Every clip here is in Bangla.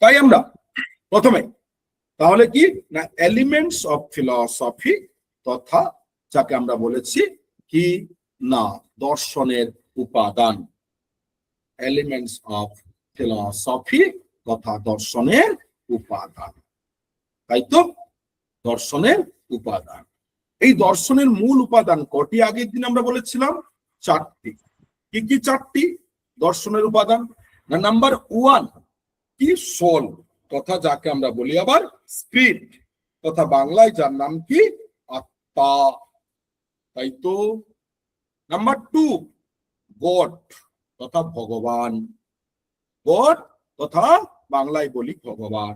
তাই আমরা প্রথমে তাহলে কি না এলিমেন্টস অফ ফিলসফি তথা যাকে আমরা বলেছি কি না দর্শনের উপাদান, এলিমেন্টস অফ ফিলসফি তথা দর্শনের উপাদান। তাই তো, দর্শনের উপাদান। এই দর্শনের মূল উপাদান কটি আগের দিন আমরা বলেছিলাম? চারটি। কি কি চারটি দর্শনের উপাদান? না নাম্বার ওয়ান কি সোল তথা যাকে আমরা বলি আবার স্পিরিট তথা বাংলায় যার নাম কি আত্মা। তাই তো। নাম্বার টু গড তথা ভগবান, গড তথা বাংলায় বলি ভগবান।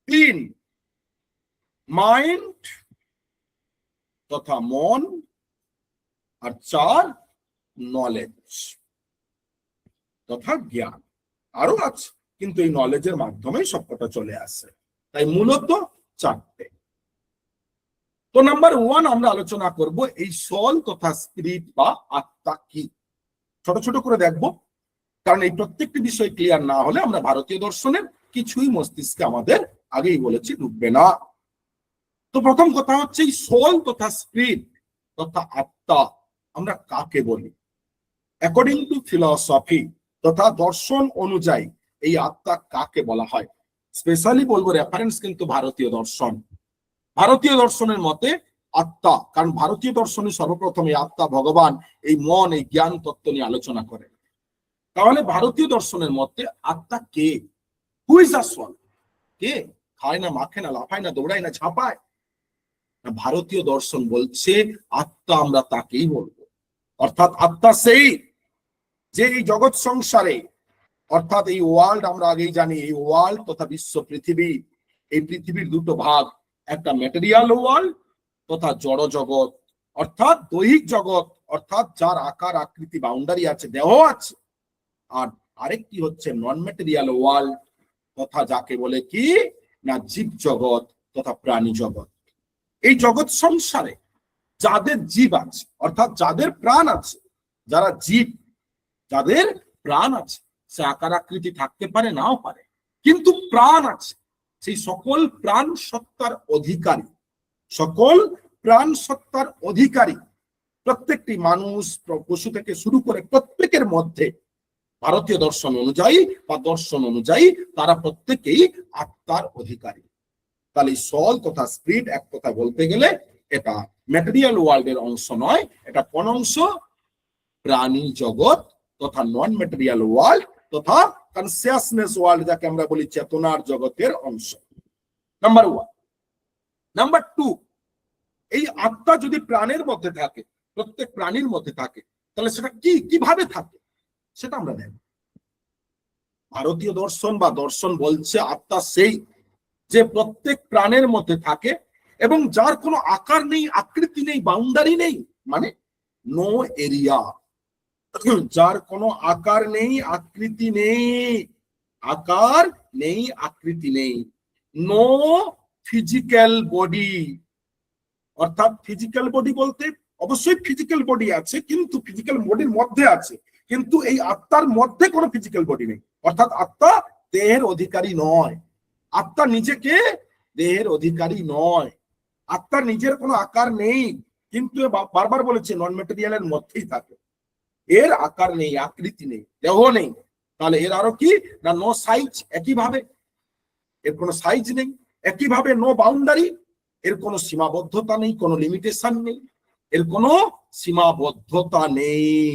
তিন মাইন্ড তথা মন। আর চার নলেজ তথা জ্ঞান। আরো আছে কিন্তু এই নলেজের মাধ্যমে সবকটা চলে আসে, তাই মূলত চারটে। তো নাম্বার ওয়ান আমরা আলোচনা করব এই সোল তথা স্পিরিট বা আত্মা কি। ছোট ছোট করে দেখবো, কারণ এই প্রত্যেকটি বিষয় ক্লিয়ার না হলে আমরা ভারতীয় দর্শনের কিছুই মস্তিষ্কে আমাদের আগেই বলেছি ঢুকবে না। তো প্রথম কথা হচ্ছে এই সোল তথা স্পিরিট তথা আত্মা আমরা কাকে বলি? অ্যাকর্ডিং টু ফিলসফি তথা দর্শন অনুযায়ী এই আত্মা কাকে বলা হয়? স্পেশালি বলবো রেফারেন্স কিন্তু ভারতীয় দর্শন। ভারতীয় দর্শনের মতে আত্মা, কারণ ভারতীয় দর্শনে সর্বপ্রথম এই আত্মা ভগবান এই মন এই জ্ঞান তত্ত্ব নিয়ে আলোচনা করে। তাহলে ভারতীয় দর্শনের মতে আত্মা কে? Who is the soul? কে খায় না মাখে না লাফায় না দৌড়ায় না ঝাঁপায়? ভারতীয় দর্শন বলছে আত্মা আমরা তাকেই বলবো, অর্থাৎ আত্মা সেই যে এই জগৎ সংসারে অর্থাৎ এই ওয়ার্ল্ড আমরা আগেই জানি এই ওয়ার্ল্ড তথা বিশ্ব পৃথিবী, এই পৃথিবীর দুটো ভাগ, একটা ম্যাটেরিয়াল ওয়ার্ল্ড তথা জড় জগৎ অর্থাৎ দৈহিক জগৎ অর্থাৎ যার আকার আকৃতি বাউন্ডারি আছে দেহ আছে, আর আরেকটি হচ্ছে নন ম্যাটেরিয়াল ওয়ার্ল্ড তথা যাকে বলে কি না জীব জগৎ তথা প্রাণী জগৎ। এই জগৎ সংসারে যাদের জীব আছে অর্থাৎ যাদের প্রাণ আছে, যারা জীব যাদের প্রাণ আছে, সে আকার আকৃতি থাকতে পারে নাও পারে কিন্তু প্রাণ আছে, সেই সকল প্রাণ সত্তার অধিকারী, সকল প্রাণ সত্তার অধিকারী প্রত্যেকটি মানুষ পশু থেকে শুরু করে প্রত্যেকের মধ্যে ভারতীয় দর্শন অনুযায়ী বা দর্শন অনুযায়ী তারা প্রত্যেকেই আত্মার অধিকারী। তাহলে সোল তথা স্পিরিট এক কথা বলতে গেলে এটা ম্যাটেরিয়াল ওয়ার্ল্ডের অংশ নয়, এটা কোন অংশ? প্রাণী জগৎ তথা নন ম্যাটেরিয়াল ওয়ার্ল্ড তথা কনসিয়াসনেস ওয়ার্ল্ড যাকে আমরা বলি চেতনার জগতের অংশ। Number one. নাম্বার টু, এই আত্মা যদি প্রাণের মধ্যে থাকে, প্রত্যেক প্রাণীর মধ্যে থাকে, তাহলে সেটা কি কিভাবে থাকে সেটা আমরা দেখব। ভারতীয় দর্শন বা দর্শন বলছে আত্মা সেই যে প্রত্যেক প্রাণের মধ্যে থাকে এবং যার কোনো আকার নেই আকৃতি নেই বাউন্ডারি নেই, মানে নো এরিয়া, যার কোনো আকার নেই আকৃতি নেই, আকার নেই আকৃতি নেই, নো ফিজিক্যাল বডি, অর্থাৎ ফিজিক্যাল বডি বলতে অবশ্যই ফিজিক্যাল বডি আছে কিন্তু ফিজিক্যাল বডির মধ্যে আছে, কিন্তু এই আত্মার মধ্যে কোনো ফিজিক্যাল বডি নেই, অর্থাৎ আত্মা দেহের অধিকারী নয়, আত্মা নিজেকে দেহের অধিকারী নয়, আত্মার নিজের কোনো আকার নেই কিন্তু বারবার বলেছে নন ম্যাটেরিয়ালের মধ্যেই থাকে, এর আকার নেই আকৃতি নেই দেহ নেই। তাহলে এর আরো কি না নো সাইজ, একইভাবে এর কোনো সাইজ নেই, একইভাবে নো বাউন্ডারি, এর কোনো সীমাবদ্ধতা নেই, কোনো লিমিটেশন নেই, এর কোনো সীমাবদ্ধতা নেই,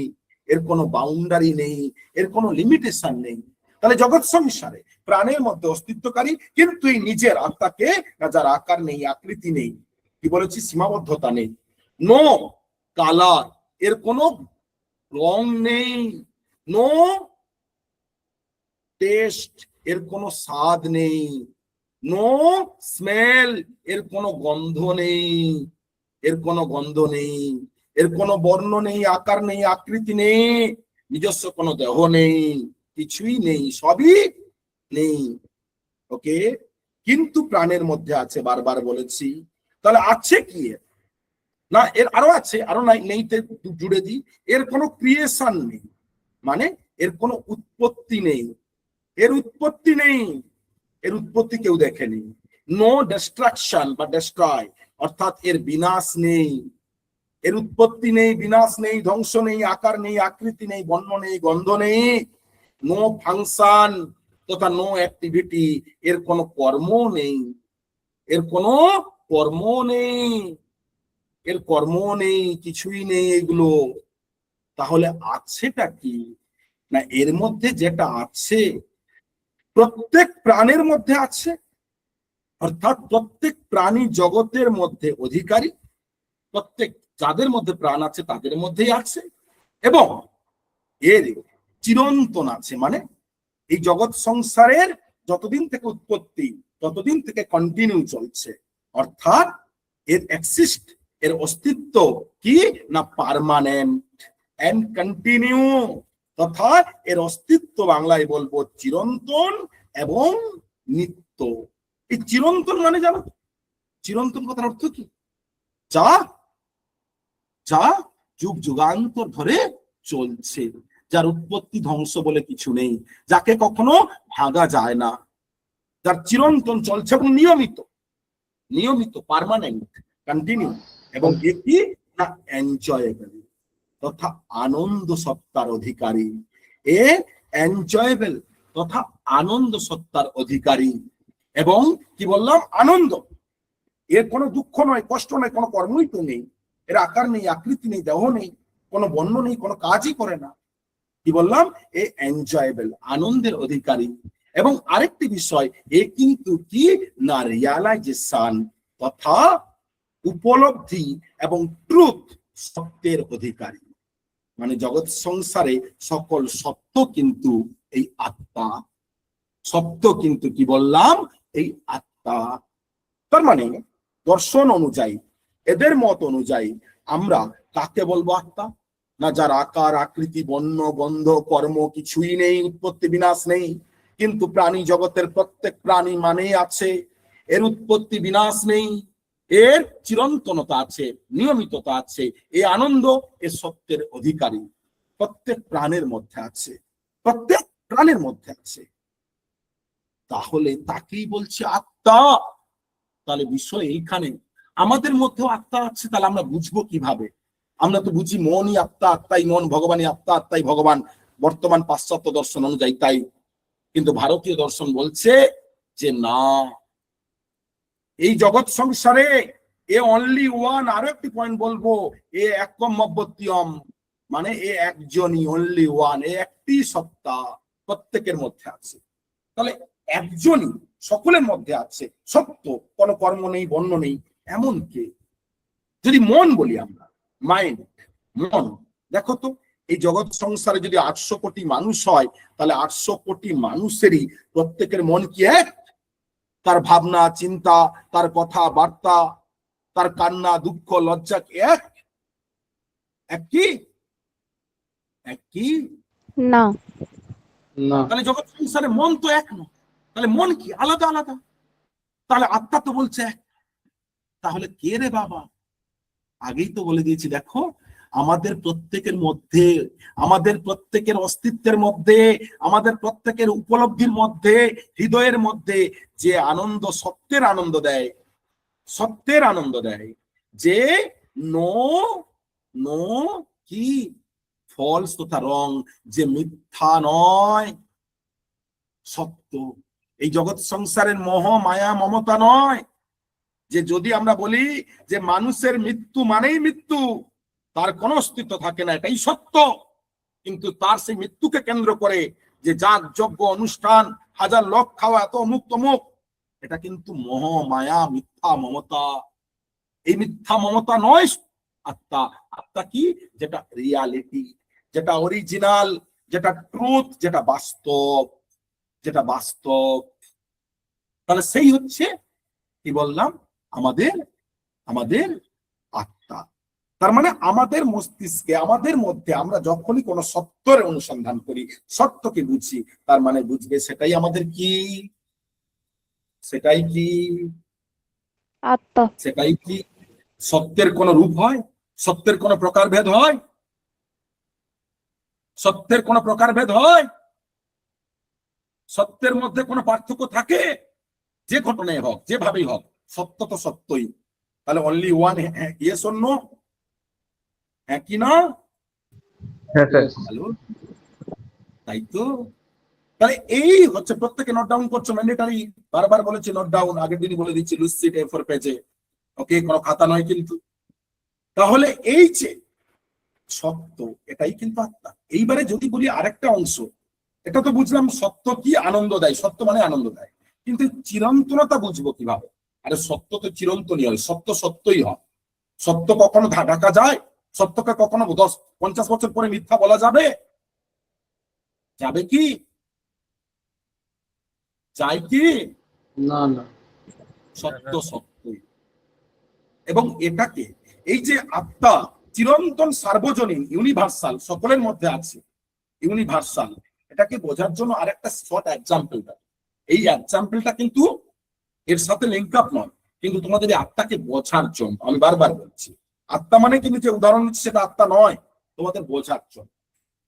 এর কোনো বাউন্ডারি নেই, এর কোনো লিমিটেশন নেই। তাহলে জগৎ সংসারে প্রাণের মধ্যে অস্তিত্বকারী কিন্তু এই নিজের আত্মাকে যার আকার নেই আকৃতি নেই, কি বলেছি সীমাবদ্ধতা নেই, নো কালার, এর কোনো রং নেই, নো টেস্ট, এর কোনো স্বাদ নেই, নো স্মেল, এর কোনো গন্ধ নেই, এর কোনো গন্ধ নেই, এর কোনো বর্ণ নেই আকার নেই আকৃতি নেই, নিজস্ব কোনো দেহ নেই, কিছুই নেই, সবই নেই। ওকে, কিন্তু প্রাণের মধ্যে আছে, বারবার বলেছি। তাহলে আছে কি না এর আরো আছে, আরো নাই নেইতে জুড়ে দিই, এর কোনো ক্রিয়েশন নেই, মানে এর কোনো উৎপত্তি নেই, এর উৎপত্তি নেই, এর উৎপত্তি কেউ দেখেনি। নো ডিস্ট্রাকশন বা ডেস্ট্রয়, অর্থাৎ এর বিনাশ নেই, এর উৎপত্তি নেই, বিনাশ নেই, ধ্বংস নেই, আকার নেই, আকৃতি নেই, বর্ণ নেই, গন্ধ নেই। নো ফাংশন তথা নো অ্যাক্টিভিটি, এর কোনো কর্ম নেই, এর কোনো কর্ম নেই, এর কর্ম নেই, কিছুই নেই এগুলো। তাহলে আছেটা কি? না, এর মধ্যে যেটা আছে প্রত্যেক প্রাণের মধ্যে আছে, অর্থাৎ প্রত্যেক প্রাণী জগতের মধ্যে অধিকারী, প্রত্যেক যাদের মধ্যে প্রাণ আছে তাদের মধ্যেই আছে, এবং এর চিরন্তন আছে। মানে এই জগৎ সংসারের যতদিন থেকে উৎপত্তি ততদিন থেকে কন্টিনিউ চলছে, অর্থাৎ এর এক্সিস্ট, এর অস্তিত্ব কি না পার্মানেন্ট এন্ড কন্টিনিউ, তথা এর অস্তিত্ব বাংলায় বলবো চিরন্তন এবং নিত্য। এই চিরন্তন মানে জানো, চিরন্তন কথার অর্থ কি? যা যা যুগ যুগান্তর ধরে চলছে, যার উৎপত্তি ধ্বংস বলে কিছু নেই, যাকে কখনো ভাঙা যায় না, যার চিরন্তন চলছে এবং নিয়মিত, নিয়মিত পার্মানেন্ট কন্টিনিউ, এবং এটি না এনজয়েবল তথা আনন্দ সত্তার অধিকারী। এ এনজয়েবল তথা আনন্দ সত্তার অধিকারী, এবং কি বললাম আনন্দ, এর কোনো দুঃখ নয়, কষ্ট নয়, কোনো কর্মই তো নেই, এর আকার নেই, আকৃতি নেই, দেহ নেই, কোনো বর্ণ নেই, কোনো কাজই করে না। কি বললাম? এ এনজয়েবল, আনন্দের অধিকারী। এবং আরেকটি বিষয়, এ কিন্তু কি না রিয়ালাইজেশন তথা উপলব্ধি এবং ট্রুথ, সত্যের অধিকারী। মানে জগৎ সংসারে সকল সত্য কিন্তু এই আত্মা, সত্য কিন্তু কি বললাম এই আত্মা। তার মানে দর্শন অনুযায়ী, এদের মত অনুযায়ী আমরা কাকে বলবো আত্মা? না যার আকার আকৃতি বর্ণ গন্ধ কর্ম কিছুই নেই, উৎপত্তি বিনাশ নেই, কিন্তু প্রাণী জগতের প্রত্যেক প্রাণী মানেই আছে, এর উৎপত্তি বিনাশ নেই, এর চিরন্তনতা আছে, নিয়মিততা আছে, এই আনন্দ এ সত্যের অধিকারী প্রত্যেক প্রাণের মধ্যে আছে, প্রত্যেক প্রাণের মধ্যে আছে। তাহলে তাকেই বলছে আত্মা। তাহলে বিষয় এইখানে, আমাদের মধ্যেও আত্মা আছে, তাহলে আমরা বুঝবো কিভাবে? আমরা তো বুঝি মনই আত্মা, আত্মাই মন, ভগবানই আত্মা, আত্মাই ভগবান, বর্তমান পাশ্চাত্য দর্শন অনুযায়ী তাই। কিন্তু ভারতীয় দর্শন বলছে যে না, এই জগৎ সংসারে এ অনলি ওয়ান। আরো একটি পয়েন্ট বলবো, এ একম অদ্বিতীয়ম, মানে এ একজনই, অনলি ওয়ান, এ একটি সত্তা প্রত্যেকের মধ্যে আছে। তাহলে একজনই সকলের মধ্যে আছে, সত্য, কোনো কর্ম নেই, বর্ণ নেই, এমন কে? যদি মন বলি আমরা, মাইন্ড, মন, দেখো তো এই জগৎ সংসারে যদি 800 কোটি মানুষ হয়, তাহলে 800 কোটি মানুষেরই প্রত্যেকের মন কি এক? তার ভাবনা চিন্তা, তার কথা বার্তা, তার কান্না দুঃখ লজ্জা এক? এক কি? এক কি? না। তাহলে জগৎ সংসারে মন তো এক নয়, তাহলে মন কি? আলাদা আলাদা। তাহলে আত্মা তো বলছে এক। তাহলে কে রে বাবা? আগেই তো বলে দিয়েছি, দেখো আমাদের প্রত্যেকের মধ্যে, আমাদের প্রত্যেকের অস্তিত্বের মধ্যে, আমাদের প্রত্যেকের উপলব্ধির মধ্যে, হৃদয়ের মধ্যে যে আনন্দ, সত্যের আনন্দ দেয়, সত্যের আনন্দ দেয়, যে নো নো কি ফলস তথা রং, যে মিথ্যা নয়, সত্য। এই জগৎ সংসারের মোহ মায়া মমতা নয়, যে যদি আমরা বলি যে মানুষের মৃত্যু মানেই মৃত্যু, তার কোনো অস্তিত্ব থাকে না, এটাই সত্য। কিন্তু তার সেই মৃত্যুকে কেন্দ্র করে যে যাগ যজ্ঞ অনুষ্ঠান, হাজার লোক খাওয়া, এত অমুক তমুক, এটা কিন্তু মোহ মায়া মিথ্যা মমতা। এই মিথ্যা মমতা নয় আত্মা। আত্মা কি? যেটা রিয়ালিটি, যেটা অরিজিনাল, যেটা ট্রুথ, যেটা বাস্তব, যেটা বাস্তব। তাহলে সেই হচ্ছে কি বললাম আমাদের আমাদের আত্মা। তার মানে আমাদের মস্তিষ্কে, আমাদের মধ্যে আমরা যখনই কোনো সত্যের অনুসন্ধান করি, সত্যকে বুঝি, তার মানে বুঝবে সেটাই আমাদের কি? সেটাই কি? আত্মা। সেটাই কি? সত্যের কোন রূপ হয়? সত্যের কোন প্রকারভেদ হয়? সত্যের কোন প্রকারভেদ হয়? সত্যের মধ্যে কোনো পার্থক্য থাকে? যে ঘটনায় হোক, যেভাবেই হোক, সত্য তো সত্যই। তাহলে only one, yes or no? হ্যাঁ কি না? হ্যাঁ স্যার। হ্যালো, তাই তো। তাহলে এই হচ্ছে, প্রত্যেকে নোট ডাউন করছো, ম্যান্ডেটারি। বারবার বলেছি নোট ডাউন, আগের দিনই বলে দিচ্ছি, লুসিড A4 পেজে, ওকে, কোনো খাতা নয় কিন্তু। তাহলে এই যে সত্য, এটাই কিন্তু আত্মা। এইবারে যদি বলি আরেকটা অংশ, এটা তো বুঝলাম সত্য কি আনন্দ দেয়, সত্য মানে আনন্দ দেয়, কিন্তু চিরন্তনতা বুঝবো কিভাবে? আরে সত্য তো চিরন্তনই হয়, সত্য সত্যই হয়। সত্য কখনো ঢাকা যায়? সত্যকে কখনো 50 বছর পরে মিথ্যা বলা যাবে? যাবে কি? যায় কি? না না। সত্য সত্যই। এবং এটাকে, এই যে আত্মা চিরন্তন, সার্বজনীন, ইউনিভার্সাল, সকলের মধ্যে আছে, ইউনিভার্সাল, এটাকে বোঝার জন্য আরেকটা শর্ট এক্সাম্পলটা, এই এক্সাম্পলটা কিন্তু এর সাথে লিঙ্ক আপ নয়, কিন্তু তোমাদের এই আত্মাকে বোঝার জন্য আমি বারবার বলছি। আত্মা মানে কিন্তু যে উদাহরণ দিচ্ছি সেটা আত্মা নয়, তোমাদের বোঝার জন্য।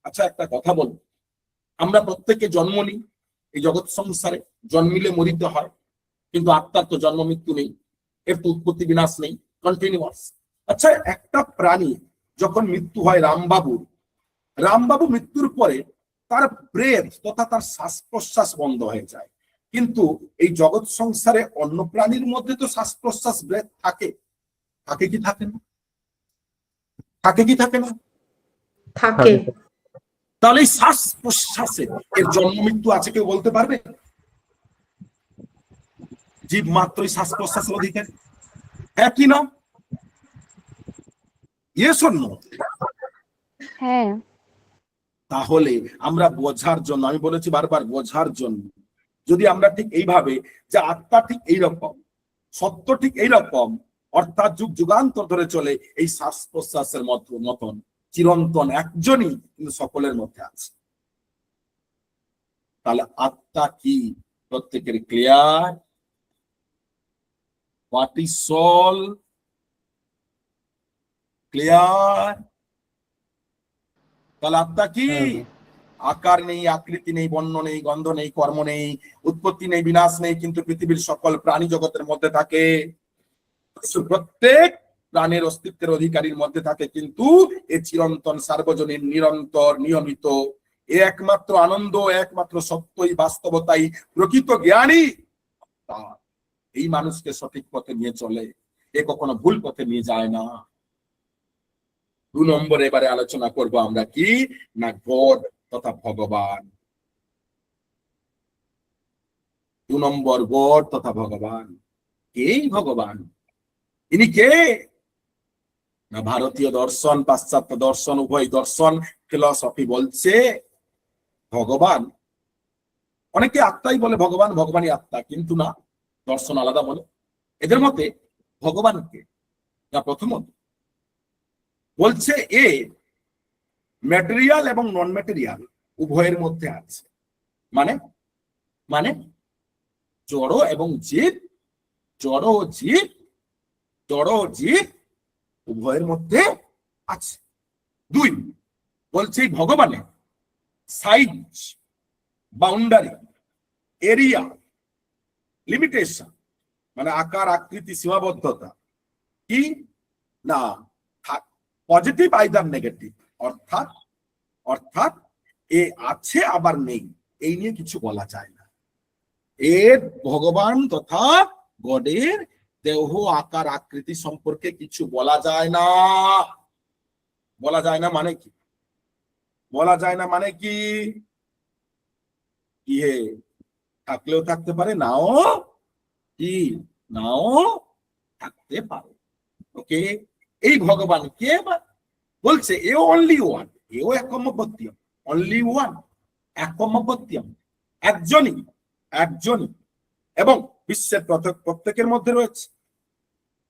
আচ্ছা একটা কথা বলবো, আমরা প্রত্যেকে জন্ম নিই এই জগৎ সংসারে, জন্মিলে মরিতে হয়, কিন্তু আত্মার তো জন্ম মৃত্যু নেই, এর তো উৎপত্তি বিনাশ নেই, কন্টিনিউয়াস। আচ্ছা একটা প্রাণী যখন মৃত্যু হয়, রামবাবু মৃত্যুর পরে তার ব্রেথ তথা তার শ্বাস প্রশ্বাস বন্ধ হয়ে যায়, কিন্তু এই জগৎ সংসারে অন্য প্রাণীর মধ্যে তো শ্বাস প্রশ্বাস ব্রেথ থাকে, থাকে কি থাকে না? থাকে কি থাকে না? থাকে। তাহলে এই শ্বাস প্রশ্বাসে এর জন্ম মৃত্যু আছে, কেউ বলতে পারবে? জীব মাত্রই শ্বাস প্রশ্বাসের অধিকারী, হ্যাঁ কি না? Yes or no? হ্যাঁ। তাহলে আমরা বোঝার জন্য, আমি বলেছি বারবার, বোঝার জন্য যদি আমরা ঠিক এইভাবে, যে আত্মা ঠিক এইরকম, সত্য ঠিক এইরকম, অর্থাৎ যুগ যুগান্তর ধরে চলে, এই শ্বাস প্রশ্বাসের মতন চিরন্তন একজনই, কিন্তু সকলের মধ্যে আছে। তাহলে আত্মা কি প্রত্যেকের clear? What is soul? Clear? তাহলে আত্মা কি? আকার নেই, আকৃতি নেই, বর্ণ নেই, গন্ধ নেই, কর্ম নেই, উৎপত্তি নেই, বিনাশ নেই, কিন্তু পৃথিবীর সকল প্রাণী জগতের মধ্যে থাকে, প্রত্যেক প্রাণের অস্তিত্বের অধিকারীর মধ্যে থাকে, কিন্তু এ চিরন্তন, সার্বজনীন, নিরন্তর, নিয়মিত, এ একমাত্র আনন্দ, একমাত্র সত্যই, বাস্তবতাই, প্রকৃত জ্ঞানী এই মানুষকে সঠিক পথে নিয়ে চলে, এ কখনো ভুল পথে নিয়ে যায় না। 2 নম্বরে এবারে আলোচনা করব আমরা কি না, গড তথা ভগবান। 2 নম্বর, গড তথা ভগবান। এই ভগবান, ইনি কে? না ভারতীয় দর্শন, পাশ্চাত্য দর্শন, উভয় দর্শন, ফিলসফি বলছে ভগবান, অনেকে আত্মাই বলে, ভগবান ভগবানই আত্মা, কিন্তু না, দর্শন আলাদা বলে। এদের মতে ভগবানকে না, প্রথমত বলছে এ ম্যাটেরিয়াল এবং নন ম্যাটেরিয়াল উভয়ের মধ্যে আছে, মানে মানে জড় এবং জীব, জড় ও জীব, জড় ও জীব উভয়ের মধ্যে আছে। 2, বলছে ভগবানের সাইজ, বাউন্ডারি, এরিয়া, লিমিটেশন, মানে আকার আকৃতি, সীমাবদ্ধতা কি না, পজিটিভ আইদার নেগেটিভ, অর্থাৎ অর্থাৎ এ আছে আবার নেই, এই নিয়ে কিছু বলা যায় না। এর ভগবান তথা গডের দেহ, আকার, আকৃতি সম্পর্কে কিছু বলা যায় না। বলা যায় না মানে কি? বলা যায় না মানে কি? কি হে, থাকলেও থাকতে পারে, নাও কি, নাও থাকতে পারে। ওকে, এই ভগবান কে বলছে? এ অনলি ওয়ান, এও একমপত্যম, অনলি ওয়ান, একমপত্যম, একজনই, একজনই, এবং বিশ্বের প্রত্যেকের মধ্যে রয়েছে,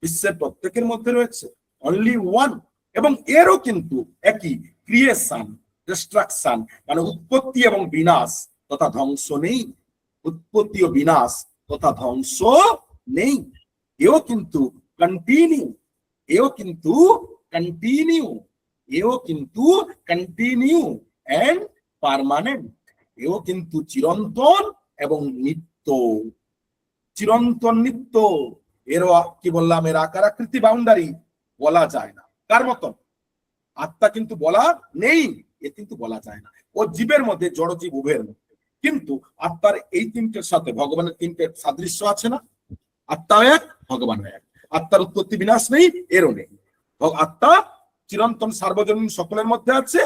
বিশ্বের প্রত্যেকের মধ্যে রয়েছে, অনলি ওয়ান। এবং এরও কিন্তু একই ক্রিয়েশন, ডিস্ট্রাকশন, মানে উৎপত্তি এবং বিনাশ তথা ধ্বংস নেই, উৎপত্তি ও বিনাশ তথা ধ্বংস নেই। এও কিন্তু কন্টিনিউ, এও কিন্তু কন্টিনিউ, এও কিন্তু কন্টিনিউ এন্ড পার্মানেন্ট, এও কিন্তু চিরন্তন এবং নিত্য, চিরন্তন নিত্য। এর কি বললাম, এর আকার আকৃতি বাউন্ডারি বলা যায় না। কার মতন? আত্মা কিন্তু বলা নেই, এ কিন্তু বলা যায় না। ও জীবের মধ্যে, জড়জীব উভয়ের মধ্যে। কিন্তু আত্মার এই তিনটের সাথে ভগবানের তিনটে সাদৃশ্য আছে না? আত্মা এক, ভগবান এক। আত্মার উৎপত্তি বিনাশ নেই, এরও নেই। আত্মা চিরন্তন, সার্বজনীন, সকলের মধ্যে আছে,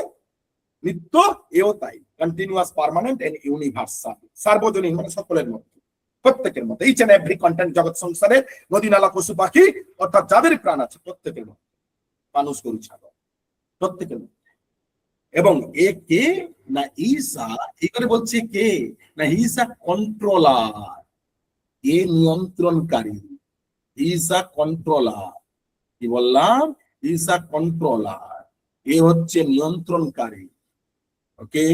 নিত্য, এও তাই, কন্টিনিউয়াস, পার্মানেন্ট এন্ড ইউনিভার্সাল। সার্বজনীন মানে সকলের মধ্যে, প্রত্যেকের মধ্যে, ইচ এন্ড এভরি কন্টেন্ট জগৎ সংসারে, নদী নালা পশু পাখি অর্থাৎ যাদের প্রাণ আছে প্রত্যেকের মধ্যে, মানুষ গরু ছাগল প্রত্যেকের মধ্যে। এবং এ কে না ঈসা, এই করে বলছে কে না, ঈসা কন্ট্রোলার, এ নিয়ন্ত্রণকারী, ঈসা কন্ট্রোলার। কি বললাম? ঈসা কন্ট্রোলার, এ হচ্ছে নিয়ন্ত্রণকারী। ওকে,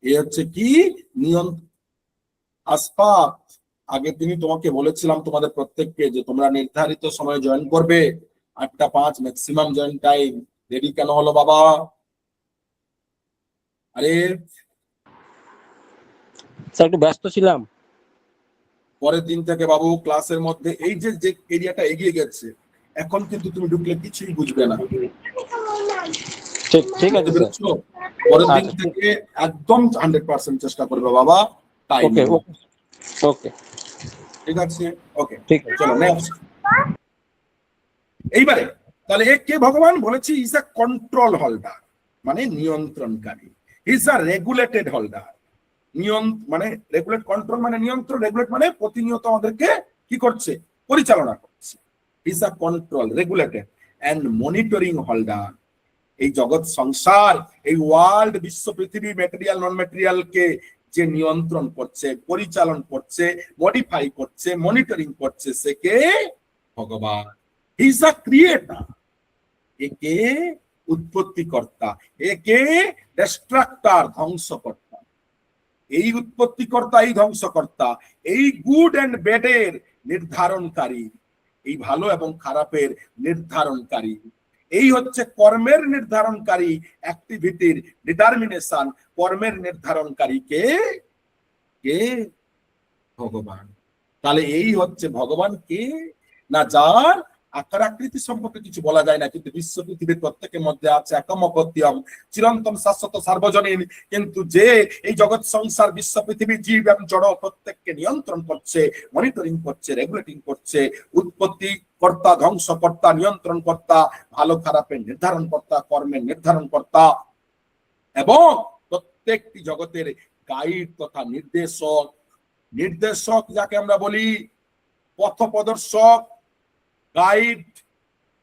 এ হচ্ছে কি নিয়ন্ত্রণ। আসফাক, আগে তিনি তোমাকে বলেছিলাম তোমাদের প্রত্যেককে যে তোমরা নির্ধারিত সময়ে জয়েন করবে, 8টা 5 ম্যাক্সিমাম জয়েন টাইম। রেডি কেন হলো বাবা? আরে স্যার একটু ব্যস্ত ছিলাম। পরের দিন থেকে বাবু ক্লাসের মধ্যে এই যে যে এরিয়াটা এগিয়ে গেছে, এখন কিন্তু তুমি ঢুকলে কিছুই বুঝবে না। ঠিক ঠিক আছে বুঝতে স্যার। পেরেছো? পরের দিন আচ্ছা, থেকে একদম 100% চেষ্টা করবে বাবা। টাইম ওকে ওকে ওকে, ঠিক আছে? ওকে, ঠিক আছে। চলো নেক্সট। এইবারে তাহলে এ কে? ভগবান বলেছি ইজ আ কন্ট্রোল হোল্ডার, মানে নিয়ন্ত্রণকারী। ইজ আ রেগুলেটেড হোল্ডার, মানে রেগুলেট, কন্ট্রোল মানে নিয়ন্ত্রণ, রেগুলেট মানে প্রতিনিয়ত আমাদেরকে কি করছে? পরিচালনা করছে। Is a control, regulated and monitoring holder. এই জগৎ সংসার, এই ওয়ার্ল্ড, বিশ্ব, পৃথিবী, ম্যাটেরিয়াল, নন ম্যাটেরিয়ালকে যে নিয়ন্ত্রণ করছে, পরিচালন করছে, মডিফাই করছে, মনিটরিং করছে, সে কে? ভগবান। হি ইজ আ ক্রিয়েটর, একে উৎপত্তিকর্তা, একে ডিস্ট্রাক্টর, ধ্বংসকর্তা। এই উৎপত্তিকর্তা, এই ধ্বংসকর্তা, এই গুড এন্ড ব্যাডের নির্ধারণকারী, এই ভালো এবং খারাপের নির্ধারণকারী, এই হচ্ছে কর্মের নির্ধারণকারী, অ্যাক্টিভিটির ডিটারমিনেশন, কর্মের নির্ধারণকারী কে? কে? ভগবান। তাহলে এই হচ্ছে ভগবান কে না, যার আকার আকৃতি সম্পর্কে কিছু বলা যায় না, কিন্তু বিশ্ব পৃথিবীর প্রত্যেকের মধ্যে আছে একমপত্যম, চিরন্তন, শাশ্বত, সার্বজনীন। কিন্তু যে এই জগৎ সংসার, বিশ্ব পৃথিবী, জীব এবং জড় প্রত্যেককে নিয়ন্ত্রণ করছে, মনিটরিং করছে, রেগুলেটিং করছে, উৎপত্তি কর্তা, ধ্বংসকর্তা, নিয়ন্ত্রণ কর্তা, ভালো খারাপের নির্ধারণ কর্তা, কর্মের নির্ধারণ কর্তা, এবং প্রত্যেকটি জগতের গাইড তথা নির্দেশক। নির্দেশক যাকে আমরা বলি, পথ প্রদর্শক, গাইড,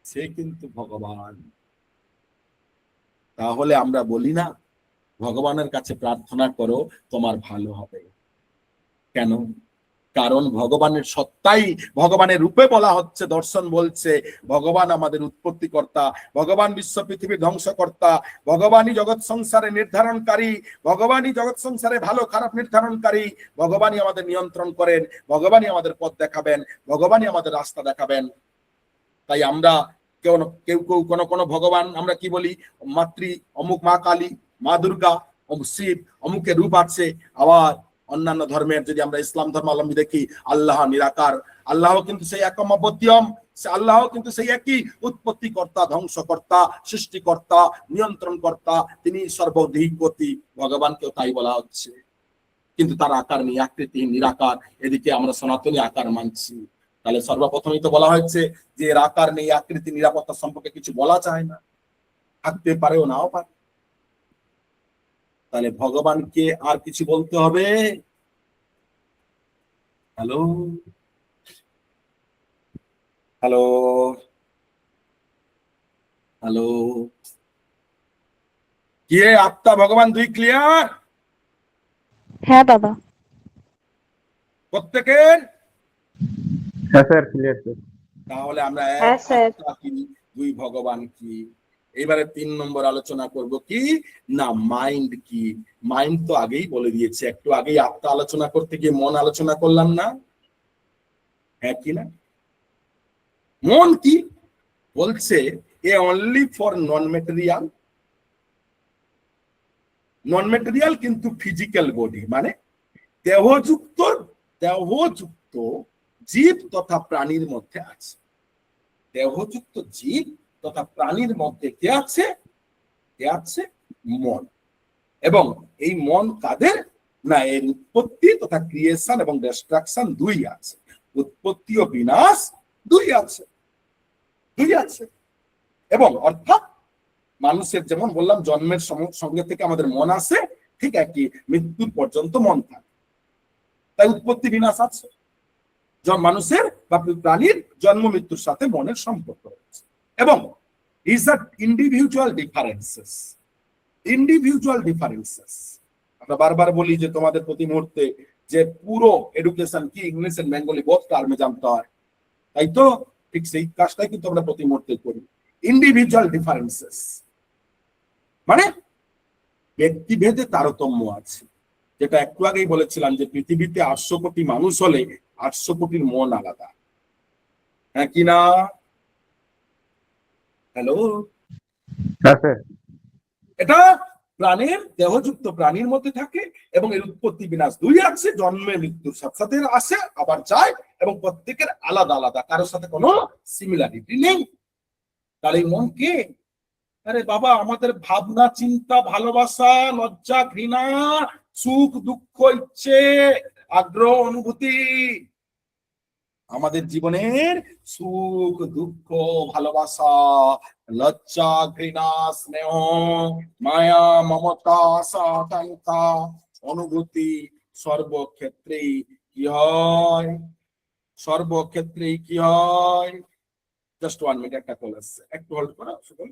সে কিন্তু ভগবান। তাহলে আমরা বলি না, ভগবানের কাছে প্রার্থনা করো তোমার ভালো হবে। কেন? কারণ ভগবানের সত্তাই, ভগবানের রূপে বলা হচ্ছে, দর্শন বলছে ভগবান আমাদের উৎপত্তিকর্তা, ভগবান বিশ্ব পৃথিবীর ধ্বংসকর্তা, ভগবানই জগৎ সংসারে নির্ধারণকারী, ভগবানই জগৎ সংসারে ভালো খারাপ নির্ধারণকারী, ভগবানই আমাদের নিয়ন্ত্রণ করেন, ভগবানই আমাদের পথ দেখাবেন, ভগবানই আমাদের রাস্তা দেখাবেন। তাই আমরা কেউ কেউ কেউ কোনো কোনো ভগবান আমরা কি বলি, মাতৃ অমুক, মা কালী, মা দুর্গা, শিব, অমুকের রূপ আছে। আবার অন্যান্য ধর্মের, যদি আমরা ইসলাম ধর্মাবলম্বী দেখি, আল্লাহ নিরাকার, আল্লাহ কিন্তু সেই একমপত্যম, আল্লাহ কিন্তু সেই একই উৎপত্তিকর্তা, ধ্বংসকর্তা, সৃষ্টিকর্তা, নিয়ন্ত্রণকর্তা, তিনি সর্বাধিপতি। ভগবানকেও তাই বলা হচ্ছে, কিন্তু তার আকার নেই, আকৃতি নিরাকার। এদিকে আমরা সনাতনী আকার মানছি। তাহলে সর্বপ্রথমেই তো বলা হয়েছে যে এর আকার নেই, আকৃতি, নিরাপত্তা সম্পর্কে কিছু বলা যায় না, থাকতে পারেও নাও পারে। তাহলে ভগবানকে আর কিছু বলতে হবে? হ্যালো হ্যালো হ্যালো, কে? আত্মা, ভগবান, দুই ক্লিয়ার হ্যাঁ বাবা। প্রত্যেকের? হ্যাঁ স্যার, ক্লিয়ার স্যার। তাহলে আমরা হ্যাঁ এক স্যার। আত্মা কি, দুই ভগবান কি। এবারে 3 নম্বর আলোচনা করব কি না, মাইন্ড কি। মাইন্ড তো আগেই বলে দিয়েছে, একটু আগেই আত্মা আলোচনা করতে গিয়ে মন আলোচনা করলাম না? হ্যাঁ কি না? মন কি বলছে? A only for non material, non material কিন্তু ফিজিক্যাল বডি, মানে দেহযুক্ত দেহযুক্ত জীব তথা প্রাণীর মধ্যে আছে। দেহযুক্ত জীব তথা প্রাণীর মধ্যে কে আছে? কে আছে? মন। এবং এই মন কাদের? না, এর উৎপত্তি তথা ক্রিয়েশন এবং ডিস্ট্রাকশন দুই আছে। উৎপত্তি ও বিনাশ দুই আছে, দুই আছে। এবং অর্থাৎ মানুষের যেমন বললাম জন্মের সঙ্গে থেকে আমাদের মন আসে, ঠিক একই মৃত্যুর পর্যন্ত মন থাকে, তাই উৎপত্তি বিনাশ আছে। মানুষের বা প্রাণীর জন্ম মৃত্যুর সাথে মনের সম্পর্ক রয়েছে। এবং is the individual differences, individual differences. আমরা বারবার বলি যে তোমাদের প্রতি মুহূর্তে যে পুরো এডুকেশন কি ইংলিশ এন্ড বেঙ্গলি বোথ টার্মে জানতে হয়, তাই তো? ঠিক সেই কাজটাই কিন্তু আমরা প্রতি মুহূর্তে করি। ইন্ডিভিজুয়াল ডিফারেন্সেস মানে ব্যক্তিভেদে তারতম্য আছে, যেটা একটু আগেই বলেছিলাম যে পৃথিবীতে 800 কোটি মানুষ হলে 800 কোটির মন আলাদা, হ্যাঁ কি না? হ্যালো, হ্যাঁ স্যার। এটা প্রাণের দেহযুক্ত প্রাণীর মধ্যে থাকে এবং এর উৎপত্তি বিনাশ দুই আছে, জন্মে মৃত্যুর সাথে সাথে আসে আবার যায়, এবং প্রত্যেকের আলাদা আলাদা, কারোর সাথে কোনো সিমিলারিটি নেই। তাহলে এই মন কে? আরে বাবা, আমাদের ভাবনা, চিন্তা, ভালোবাসা, লজ্জা, ঘৃণা, সুখ, দুঃখ, ইচ্ছে, আগ্রহ, অনুভূতি, আমাদের জীবনের সুখ, দুঃখ, ভালোবাসা, লজ্জা, ঘৃণা, স্নেহ, মায়া, মমতা, আশা, আকাঙ্ক্ষা, অনুভূতি সর্বক্ষেত্রেই কি হয়? সর্বক্ষেত্রেই কি হয়? জাস্ট 1 মিনিট, একটা কল আসছে, একটু হোল্ড করা সকল।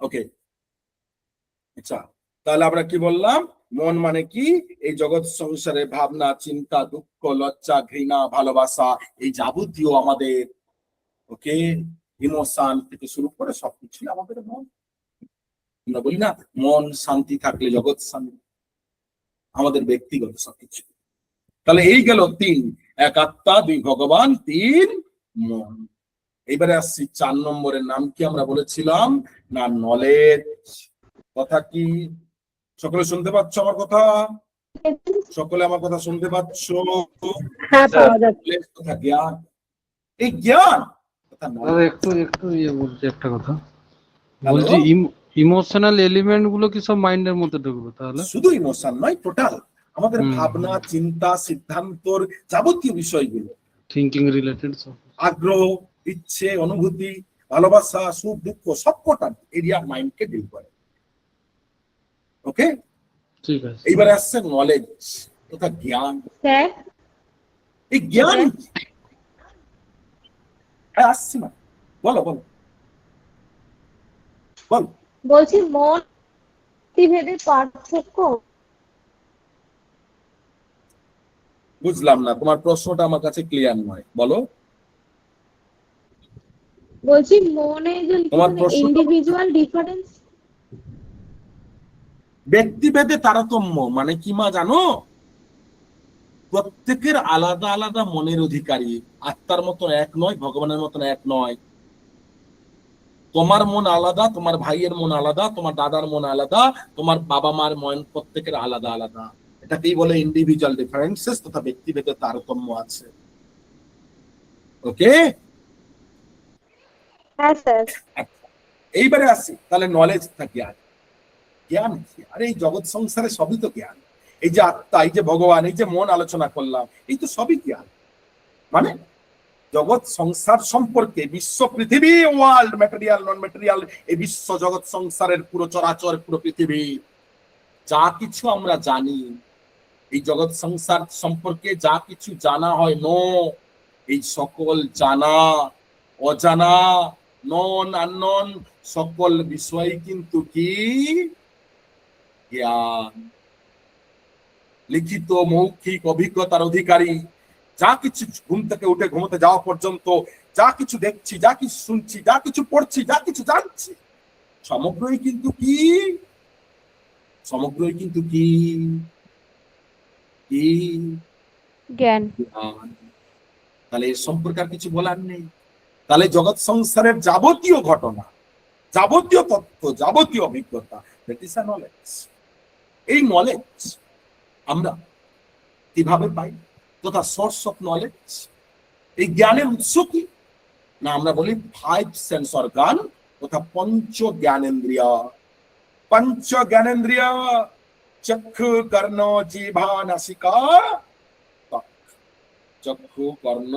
ওকে, আচ্ছা, তাহলে আমরা কি বললাম? মন মানে কি? এই জগৎ সংসারে ভাবনা, চিন্তা, দুঃখ, লজ্জা, ঘৃণা, ভালোবাসা, এই যাবতীয় আমাদের, ওকে, ইমোশন থেকে শুরু করে সবকিছু আমাদের মন। আমরা বলি না মন শান্তি থাকলে জগৎ শান্তি, আমাদের ব্যক্তিগত সবকিছু। তাহলে এই গেল 3, 1 আত্মা, 2 ভগবান, 3 মন। এইবারে আসছি 4 নম্বরের নাম কি আমরা বলেছিলাম? না, নলেজ। কথা কি সকলে শুনতে পাচ্ছ আমার কথা? সকলে আমার কথা শুনতে পাচ্ছ? হ্যাঁ, পাওয়া যাচ্ছে। কথা জ্ঞান, এই জ্ঞান কথা দাদা একটু একটু বলছি একটা কথা, হ্যালো? বলছি ইমোশনাল এলিমেন্ট গুলো কি সব মাইন্ডের মধ্যে ঢুকলো তাহলে? শুধু ইমোশন নয়, টোটাল আমাদের হুম। ভাবনা, চিন্তা, সিদ্ধান্তর যাবতীয় বিষয়গুলো, থিঙ্কিং রিলেটেড সব। আগ্রহ, ইচ্ছে, অনুভূতি, ভালোবাসা, সুখ, দুঃখ, সবকটা এরিয়া মাইন্ডকে ডিল করে। ওকে, ঠিক আছে। এইবারে আসছে নলেজ তথা জ্ঞান। স্যার, এই জ্ঞান হ্যাঁ, আসছি না, বলো বলো বলো। বলছি মন ব্যক্তিভেদে পার্থক্য। বুঝলাম না, তোমার প্রশ্নটা আমার কাছে ক্লিয়ার নয়, বলো। বলছি মনে যে তোমার প্রশ্ন, ইন্ডিভিজুয়াল ডিফারেন্স। ব্যক্তিভেদে তারতম্য মানে কি মা জানো? প্রত্যেকের আলাদা আলাদা মনের অধিকারী, আত্মার মতন এক নয়, ভগবানের মতন এক নয়। তোমার মন আলাদা, তোমার ভাইয়ের মন আলাদা, তোমার দাদার মন আলাদা, তোমার বাবা মার মন প্রত্যেকের আলাদা আলাদা। এটাকেই বলে ইন্ডিভিজুয়াল ডিফারেন্সেস তথা ব্যক্তিভেদে তারতম্য আছে। ওকে, হ্যাঁ স্যার। এইবারে আসি তাহলে নলেজ টা জ্ঞান। জ্ঞান কি? আরে এই জগৎ সংসারে সবই তো জ্ঞান। এই যে আত্মা, এই যে ভগবান, এই যে মন আলোচনা করলাম, এই তো সবই জ্ঞান। মানে জগৎ সংসার সম্পর্কে, বিশ্ব পৃথিবী, ওয়ার্ল্ড, ম্যাটেরিয়াল, নন ম্যাটেরিয়াল, এই বিশ্ব জগৎ সংসারের পুরো চরাচর, পুরো পৃথিবী, যা কিছু আমরা জানি, এই জগৎ সংসার সম্পর্কে যা কিছু জানা হয় এই সকল জানা, অজানা, নন আননন সকল বিষয় কিন্তু কি? জ্ঞান। লিখিত, মৌখিক অভিজ্ঞতার অধিকারী, যা কিছু ঘুম থেকে উঠে ঘুমোতে যাওয়া পর্যন্ত যা কিছু দেখছি, যা কিছু শুনছি, যা কিছু পড়ছি, যা কিছু জানছি, সমগ্রই কিন্তু কি, সমগ্রই কিন্তু কি, কি জ্ঞান। জ্ঞান। তাহলে এর সম্পর্কে আর কিছু বলার নেই। তাহলে জগৎ সংসারের যাবতীয় ঘটনা, যাবতীয় তথ্য, যাবতীয় অভিজ্ঞতা, দ্যাট ইজ আ নলেজ। এই নলেজ আমরা কিভাবে পাই, তথা সোর্স অফ নলেজ, এই জ্ঞানের উৎস কি না, আমরা বলি ফাইভ সেন্স অর্গান তথা পঞ্চ জ্ঞানেন্দ্রিয়। পঞ্চ জ্ঞানেন্দ্রিয় চক্ষু কর্ণ জিহ্বা নাসিকা ত্বক। চক্ষু কর্ণ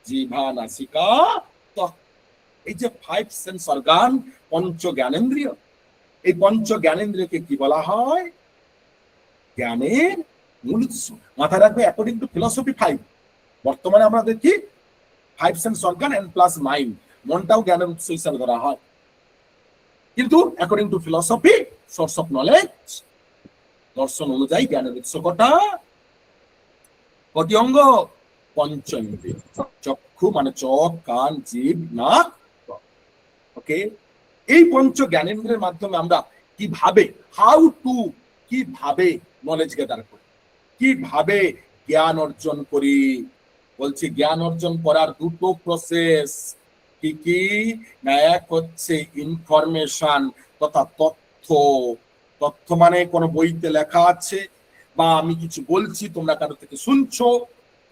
জিহ্বা নাসিকা ত্বক, এই যে ফাইভ সেন্স অর্গান, পঞ্চ জ্ঞানেন্দ্রিয়, এই পঞ্চ জ্ঞানেন্দ্রিয়কে কি বলা হয়, জ্ঞানের মূল উৎস। মাথায় রাখবে, অ্যাকর্ডিং টু ফিলসফি ফাইভ, বর্তমানে আমরা দেখি five sense organ and plus mind, মনটাও জ্ঞানের উৎস হিসাবে ধরা হয়। কিন্তু according to philosophy source of knowledge, দর্শন অনুযায়ী জ্ঞানের উৎস কটা, কটি অঙ্গ, পঞ্চ ইন্দ্রিয়। চক্ষু মানে চোখ, কান, জিভ, নাক, ওকে। এই পঞ্চ জ্ঞানেন্দ্রের মাধ্যমে আমরা কিভাবে, হাউ টু, কিভাবে নলেজ গেদার করি, কিভাবে জ্ঞান অর্জন করি। বলছি জ্ঞান অর্জন করার দুটো প্রসেস, কি কি না, এক হচ্ছে ইনফরমেশন তথা তথ্য। তথ্য মানে কোনো বইতে লেখা আছে বা আমি কিছু বলছি তোমরা কারো থেকে শুনছো,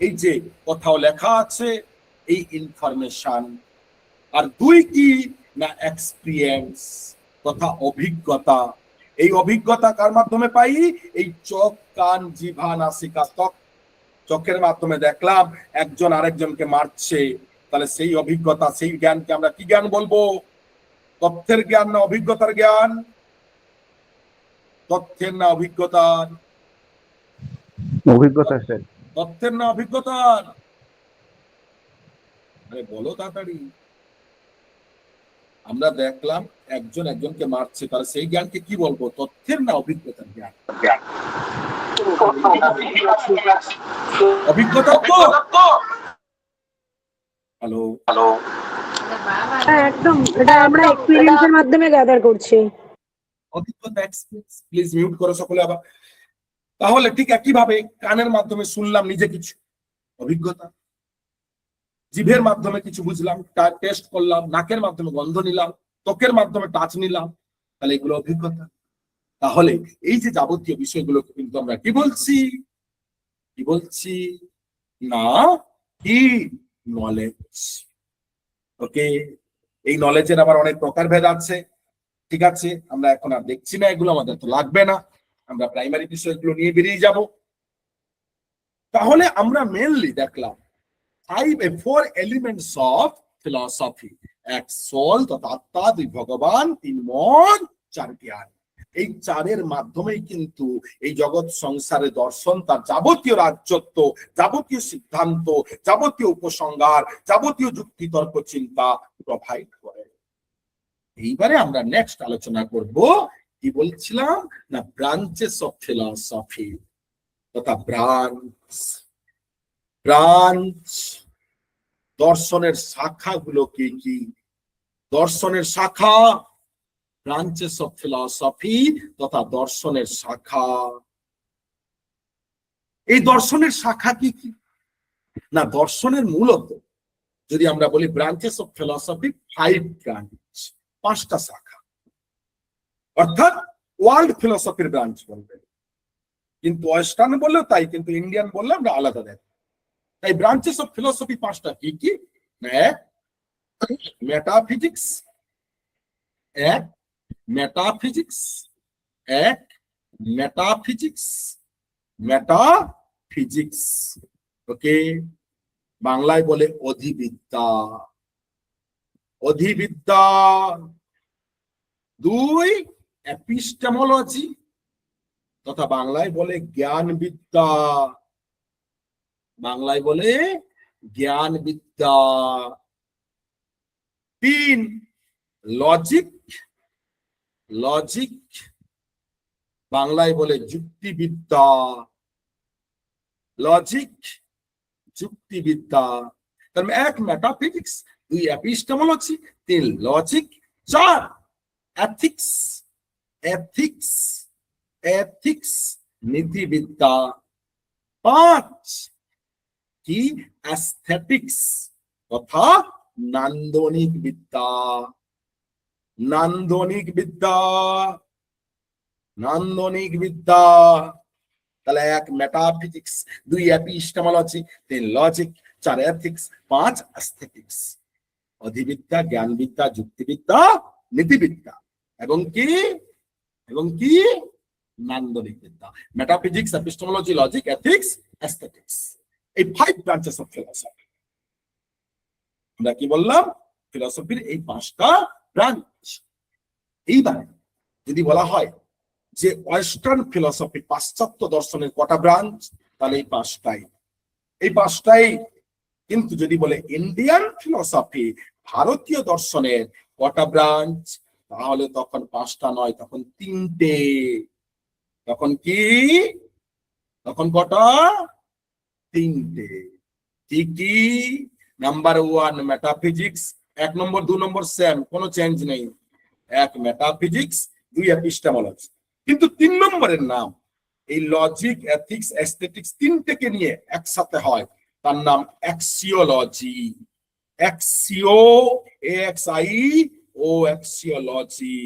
এই যে কোথাও লেখা আছে, এই ইনফরমেশন। আর দুই কি না, এক্সপিরিয়েন্স তথা অভিজ্ঞতা। এই অভিজ্ঞতা কার মাধ্যমে পাই, এই চোখ, কান, জিহ্বা, নাসিকা, ত্বক। চোখের মাধ্যমে দেখলাম একজন আরেকজনকে মারছে, তাহলে সেই অভিজ্ঞতা, সেই জ্ঞানকে আমরা কি জ্ঞান বলবো, তথ্যের জ্ঞান না অভিজ্ঞতার জ্ঞান, তথ্যের না অভিজ্ঞতার, অভিজ্ঞতা স্যার। তথ্যের না অভিজ্ঞতার, আরে বলো তাড়াতাড়ি। আমরা দেখলাম একজন একজনকে মারছে, তাহলে সেই জ্ঞানকে কি বলবো, তথ্যের না অভিজ্ঞতার জ্ঞান, অভিজ্ঞতা তো। হ্যালো, হ্যাঁ একদম, এটা আমরা এক্সপেরিয়েন্সের মাধ্যমে গ্যাদার করছি। অভিজ্ঞতা, এক্সপিরিয়েন্স। প্লিজ মিউট করো সকলে আবার। তাহলে ঠিক একইভাবে কানের মাধ্যমে শুনলাম নিজে কিছু, অভিজ্ঞতা। জিভের মাধ্যমে কিছু বুঝলাম, টেস্ট করলাম, নাকের মাধ্যমে গন্ধ নিলাম, ত্বকের মাধ্যমে টাচ নিলাম, তাহলে এগুলো অভিজ্ঞতা। তাহলে এই যে যাবতীয় বিষয়গুলোকে কিন্তু আমরা কি বলছি, কি বলছি না, কি নলেজ। ওকে, এই নলেজের আবার অনেক প্রকারভেদ আছে, ঠিক আছে, আমরা এখন আর দেখছি না, এগুলো আমাদের তো লাগবে না, আমরা প্রাইমারি বিষয়গুলো নিয়ে বেরিয়ে যাব। তাহলে আমরা মেনলি দেখলাম ফোর এলিমেন্টস অফ ফিলসফি, এক সোল তথা আত্মা, দুই ভগবান, তিন মন, চার জ্ঞান। এই চারের মাধ্যমেই কিন্তু এই জগৎ সংসারে দর্শন তার যাবতীয় রাজ্যত্ব, যাবতীয় সিদ্ধান্ত, যাবতীয় উপসংহার, যাবতীয় যুক্তি তর্ক চিন্তা প্রোভাইড করে। এইবারে আমরা নেক্সট আলোচনা করব, কি বলছিলাম না, ব্রাঞ্চেস অফ ফিলসফি তথা ব্রাঞ্চ, ব্রাঞ্চ, দর্শনের শাখাগুলো কি কি, দর্শনের শাখা, ব্রাঞ্চেস অফ ফিলসফি তথা দর্শনের শাখা। এই দর্শনের শাখা কি কি না, দর্শনের মূলত যদি আমরা বলি branches of philosophy, five branch, পাঁচটা শাখা। অর্থাৎ ওয়ার্ল্ড ফিলসফির ব্রাঞ্চ বলবে, কিন্তু ওয়েস্টার্ন বললেও তাই, কিন্তু ইন্ডিয়ান বললে আমরা আলাদা দেখ। তাই ব্রাঞ্চেস অফ ফিলসফি পাঁচটা, কি কি, এক মেটাফিজিক্স, এক মেটাফিজিক্স, এক মেটাফিজিক্স, মেটাফিজিক্স, ওকে। বাংলায় বলে অধিবিদ্যা, অধিবিদ্যা। দুই এপিস্টেমোলজি তথা বাংলায় বলে জ্ঞান বিদ্যা, বাংলায় বলে জ্ঞান বিদ্যা। তিন লজিক, লজিক, বাংলায় বলে যুক্তিবিদ্যা, লজিক, যুক্তিবিদ্যা। তার মানে 1 metaphysics, 2 epistemology, 3 logic, 4 ethics, ethics, ethics নীতিবিদ্যা, 5 কি অ্যাস্থেটিক্স তথা নান্দনিক বিদ্যা, নান্দনিক বিদ্যা, নান্দনিক বিদ্যা। তাহলে 1 metaphysics, 2 epistemology, 3 logic, 4 ethics, 5 aesthetics. অধিবিদ্যা, জ্ঞানবিদ্যা, যুক্তিবিদ্যা, নীতিবিদ্যা এবং কি নান্দনিক বিদ্যা। Metaphysics, epistemology, logic, ethics, aesthetics, এই 5 ব্রাঞ্চেস অফ ফিলসফি। আমরা কি বললাম? ফিলসফির এই 5টা ব্রাঞ্চ। এইবার যদি বলা হয় যে ওয়েস্টার্ন ফিলসফি, পাশ্চাত্য দর্শনের কটা ব্রাঞ্চ, তাহলে এই 5টাই, এই 5টাই। কিন্তু যদি বলে ইন্ডিয়ান ফিলসফি, ভারতীয় দর্শনের কটা ব্রাঞ্চ, তাহলে তখন 5টা নয়, তখন 3টে। তখন কি? তখন কটা? 3টে। কি কি? নাম্বার 1 মেটাফিজিক্স, 1 নম্বর 2 নম্বর সেম, কোনো চেঞ্জ নেই। 1 মেটাফিজিক্স, 2 এপিস্টেমোলজি। কিন্তু 3 নম্বরের নাম এই লজিক, এথিক্স, অ্যাস্থেটিক্স 3টেকে নিয়ে একসাথে হয়, তার নাম অ্যাক্সিওলজি। অ্যাক্সিও, AXI ও, অ্যাক্সিওলজি,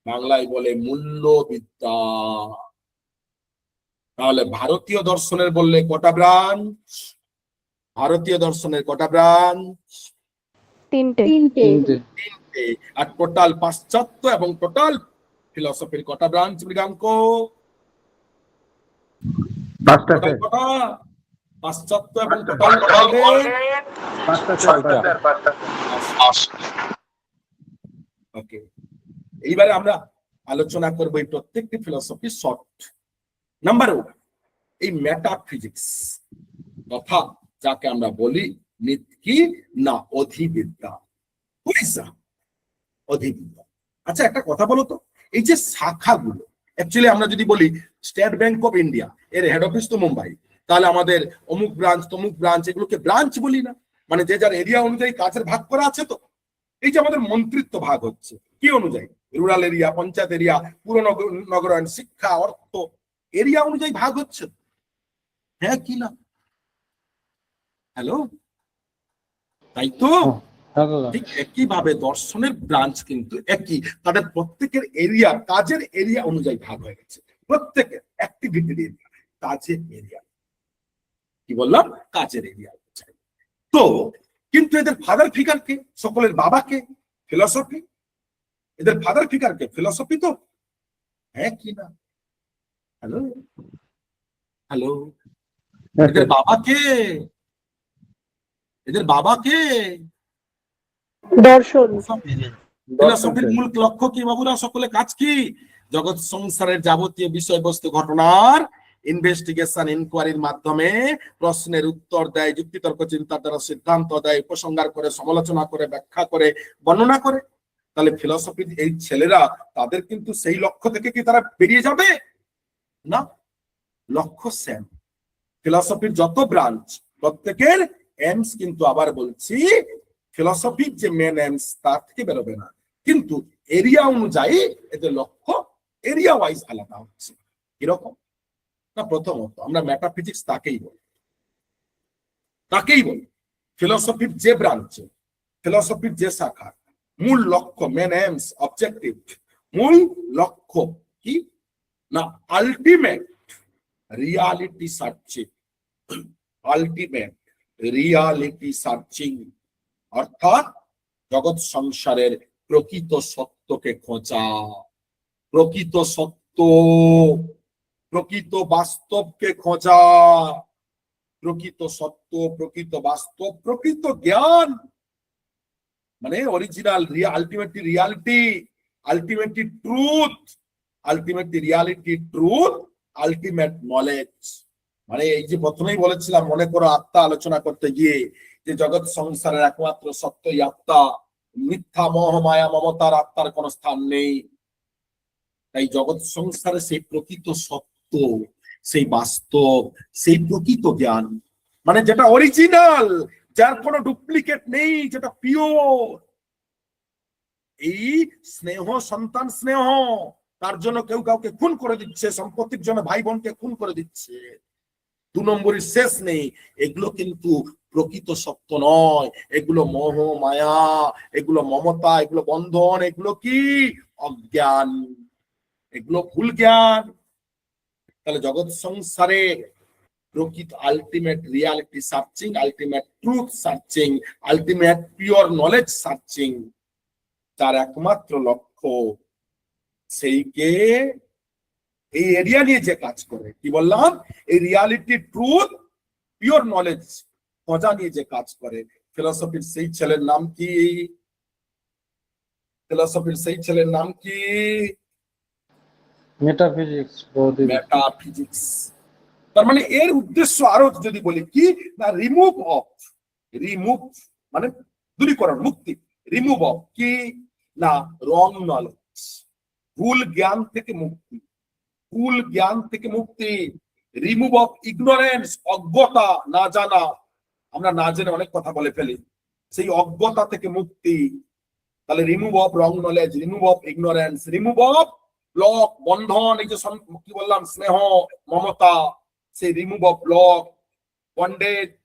বাংলায় বলে মূল্যবিদ্যা। তাহলে ভারতীয় দর্শনের বললে কটা ব্রাঞ্চ? ভারতীয় দর্শনের কটা ব্রাঞ্চ? 3টে। 3টে। আর টোটাল পাশ্চাত্য এবং টোটাল ফিলসফির কটা ব্রাঞ্চ মৃগাঙ্ক? 5টা টোটাল স্যার। কটা? পাশ্চাত্য এবং টোটাল 5টা স্যার। 5টা। ওকে, এইবারে আমরা আলোচনা করব এই প্রত্যেকটি ফিলসফি শর্ট। নাম্বার 1, এই মেটাফিজিক্স তথা যাকে আমরা বলি কি না অধিবিদ্যা। অধিবিদ্যা। আচ্ছা, একটা কথা বলো তো, এই যে শাখাগুলো, অ্যাকচুয়ালি আমরা যদি বলি স্টেট ব্যাংক অফ ইন্ডিয়া এর হেড অফিস তো মুম্বাই, তাহলে আমাদের অমুক ব্রাঞ্চ, তমুক ব্রাঞ্চ, এগুলোকে ব্রাঞ্চ বলি না? মানে যে যার এরিয়া অনুযায়ী কাজের ভাগ করা আছে। তো এই যে আমাদের মন্ত্রিত্ব ভাগ হচ্ছে কি অনুযায়ী, রুরাল এরিয়া, পঞ্চায়েত এরিয়া, পুর নগরায়ণ, শিক্ষা, অর্থ, এরিয়া অনুযায়ী ভাগ হচ্ছে। হ্যাঁ কি না? হ্যালো, তাই তো? ঠিক একইভাবে দর্শনের ব্রাঞ্চ কিন্তু একই, তাদের প্রত্যেকের এরিয়া, কাজের এরিয়া অনুযায়ী ভাগ হয়ে গেছে। প্রত্যেকের অ্যাক্টিভিটির এরিয়া, কাজের এরিয়া। কি বললাম? কাজের এরিয়া। তো কিন্তু এদের ফাদার ফিগার কে? সকলের বাবাকে? ফিলসফি। এদের ফাদার ফিগার কে? ফিলসফি। তো হ্যাঁ কি না? হ্যালো, হ্যালো, এদের বাবাকে? এদের বাবাকে? দর্শন। ফিলসফির মূল লক্ষ্য কি বাবুরা? সকলে কাজ কি? জগৎ সংসারের যাবতীয় বিষয়বস্তু ঘটনার ইনভেস্টিগেশন, ইনকোয়ারির মাধ্যমে প্রশ্নের উত্তর দেয়, যুক্তিতর্ক চিন্তার দ্বারা সিদ্ধান্ত দেয়, উপসংহার করে, সমালোচনা করে, ব্যাখ্যা করে, বর্ণনা করে। তাহলে ফিলসফির এই ছেলেরা, তাদের কিন্তু সেই লক্ষ্য থেকে কি তারা বেরিয়ে যাবে না? লক্ষ্য সেম। ফিলসফির যত ব্রাঞ্চ, প্রত্যেকের এমস কিন্তু, আবার বলছি, ফিলসফির যে মেন এমস তার থেকে বেরোবে না, কিন্তু এরিয়া অনুযায়ী এদের লক্ষ্য এরিয়া ওয়াইজ আলাদা হচ্ছে। কিরকম না? প্রথমত আমরা মেটাফিজিক্স তাকেই বলি ফিলসফির যে ব্রাঞ্চে, ফিলসফির যে শাখা, মূল লক্ষ্য, মেন এমস, অবজেক্টিভ, মূল লক্ষ্য কি না ultimate reality searching. Ultimate reality searching অর্থাৎ জগৎ সংসারের প্রকৃত সত্যকে খোঁজা, প্রকৃত সত্য, প্রকৃত বাস্তবকে খোঁজা, প্রকৃত সত্য, প্রকৃত বাস্তব, প্রকৃত জ্ঞান, মানে original ultimately reality, ultimately truth, ultimately reality, truth, ultimate knowledge. মানে এই যে প্রথমেই বলেছিলাম, মনে করো আত্মা আলোচনা করতে গিয়ে, যে জগৎ সংসারের একমাত্র সত্যই আত্মা, মিথ্যা মোহ মায়া মমতার আত্মার কোন স্থান নেই। তাই জগৎ সংসারে সেই প্রকৃত সত্য, সেই বাস্তব, সেই প্রকৃত জ্ঞান, মানে যেটা অরিজিনাল, যার কোনো ডুপ্লিকেট নেই, যেটা পিওর। এই স্নেহ, সন্তান স্নেহ, তার জন্য কেউ কাউকে খুন করে দিচ্ছে, সম্পত্তির জন্য ভাই বোনকে খুন করে দিচ্ছে, 2 নম্বরের শেষ নেই। এগুলো কিন্তু প্রকৃত সত্য নয়, এগুলো মোহ মায়া, এগুলো মমতা, এগুলো বন্ধন, এগুলো কি অজ্ঞান, এগুলো ভুল জ্ঞান। তাহলে জগৎ সংসারে প্রকৃত ultimate reality searching, ultimate truth searching, ultimate pure knowledge searching, তার একমাত্র লক্ষ্য সেইকে এই এরিয়া নিয়ে যে কাজ করে, কি বললাম, এই রিয়ালিটি, ট্রুথ, পিওর নলেজ খোঁজা নিয়ে যে কাজ করে, ফিলোসফির সেই ছেলের নাম কি? ফিলোসফির সেই ছেলের নাম কি? মেটাফিজিক্স। মেটাফিজিক্স। তার মানে এর উদ্দেশ্য আরো যদি বলি কি, না রিমুভ মানে দূরীকরণ, মুক্তি। রিমুভ অফ কি, না রং নলেজ, ভুল জ্ঞান থেকে মুক্তি, ভুল জ্ঞান থেকে মুক্তি। রিমুভ অফ ইগনোরেন্স, অজ্ঞতা, না জানা, আমরা না জেনে অনেক কথা বলে ফেলি, সেই অজ্ঞতা থেকে মুক্তি। তাহলে remove of wrong knowledge, remove of ignorance, remove of block, বন্ধন, এই যে কি বললাম, স্নেহ মমতা, সেই রিমুভ অফ ব্লক, বন্ডেজ,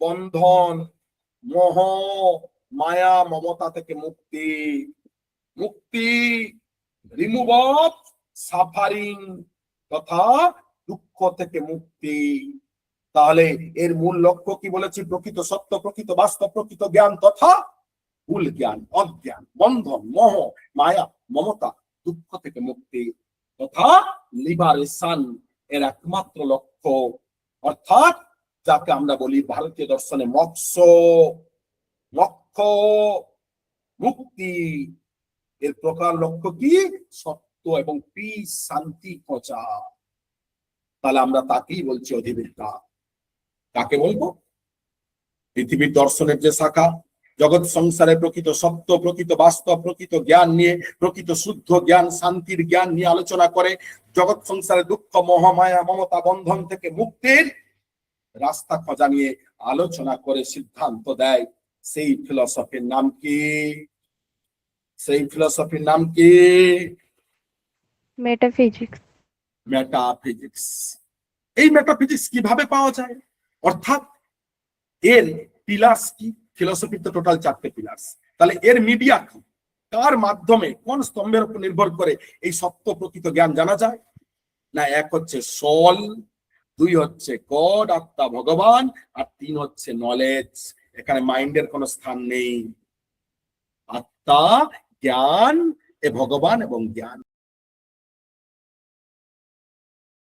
বন্ধন, মোহ মায়া মমতা থেকে মুক্তি, মুক্তি। রিমুভ অফ সাফারিং, তথা দুঃখ থেকে মুক্তি। তাহলে এর মূল লক্ষ্য কি বলেছি? প্রকৃত সত্য, প্রকৃত বাস্তব, প্রকৃত জ্ঞান তথা ভুল জ্ঞান, অজ্ঞান, বন্ধন, মোহ মায়া মমতা, দুঃখ থেকে মুক্তি তথা লিবারেশন, এর একমাত্র লক্ষ্য। অর্থাৎ যাকে আমরা বলি ভারতীয় দর্শনে মোক্ষ, মোক্ষ, মুক্তি। এর প্রকার লক্ষ্য কি? সত্য এবং পিস, শান্তি খোঁজা। তাহলে আমরা তাকেই বলছি অধিবিদ্যা। কাকে বলবো? পৃথিবীর দর্শনের যে শাখা, জগৎ সংসারে প্রকৃত সত্য, প্রকৃত বাস্তব, প্রকৃত জ্ঞান নিয়ে, প্রকৃত শুদ্ধ জ্ঞান, শান্তির জ্ঞান নিয়ে আলোচনা করে, জগৎ সংসারে দুঃখ মোহ মায়া মমতা বন্ধন থেকে মুক্তির রাস্তা খোঁজা নিয়ে আলোচনা করে সিদ্ধান্ত দেয়, সেই ফিলসফির নাম কি? সেই ফিলসফির নাম কি? মেটাফিজিক্স। মেটাফিজিক্স। এই মেটাফিজিক্স কিভাবে পাওয়া যায়? অর্থাৎ এর পিলার্স কি? ফিলসফির তো টোটাল 4টে পিলার্স। তাহলে এর মিডিয়া কি? কার মাধ্যমে, কোন স্তম্ভের উপর নির্ভর করে এই সত্য প্রকৃত জ্ঞান জানা যায়? না, 1 হচ্ছে সোল, 2 হচ্ছে গড, আত্মা ভগবান, আর 3 হচ্ছে নলেজ। এখানে মাইন্ডের কোনো স্থান নেই। আত্মা, জ্ঞান, ভগবান এবং জ্ঞান।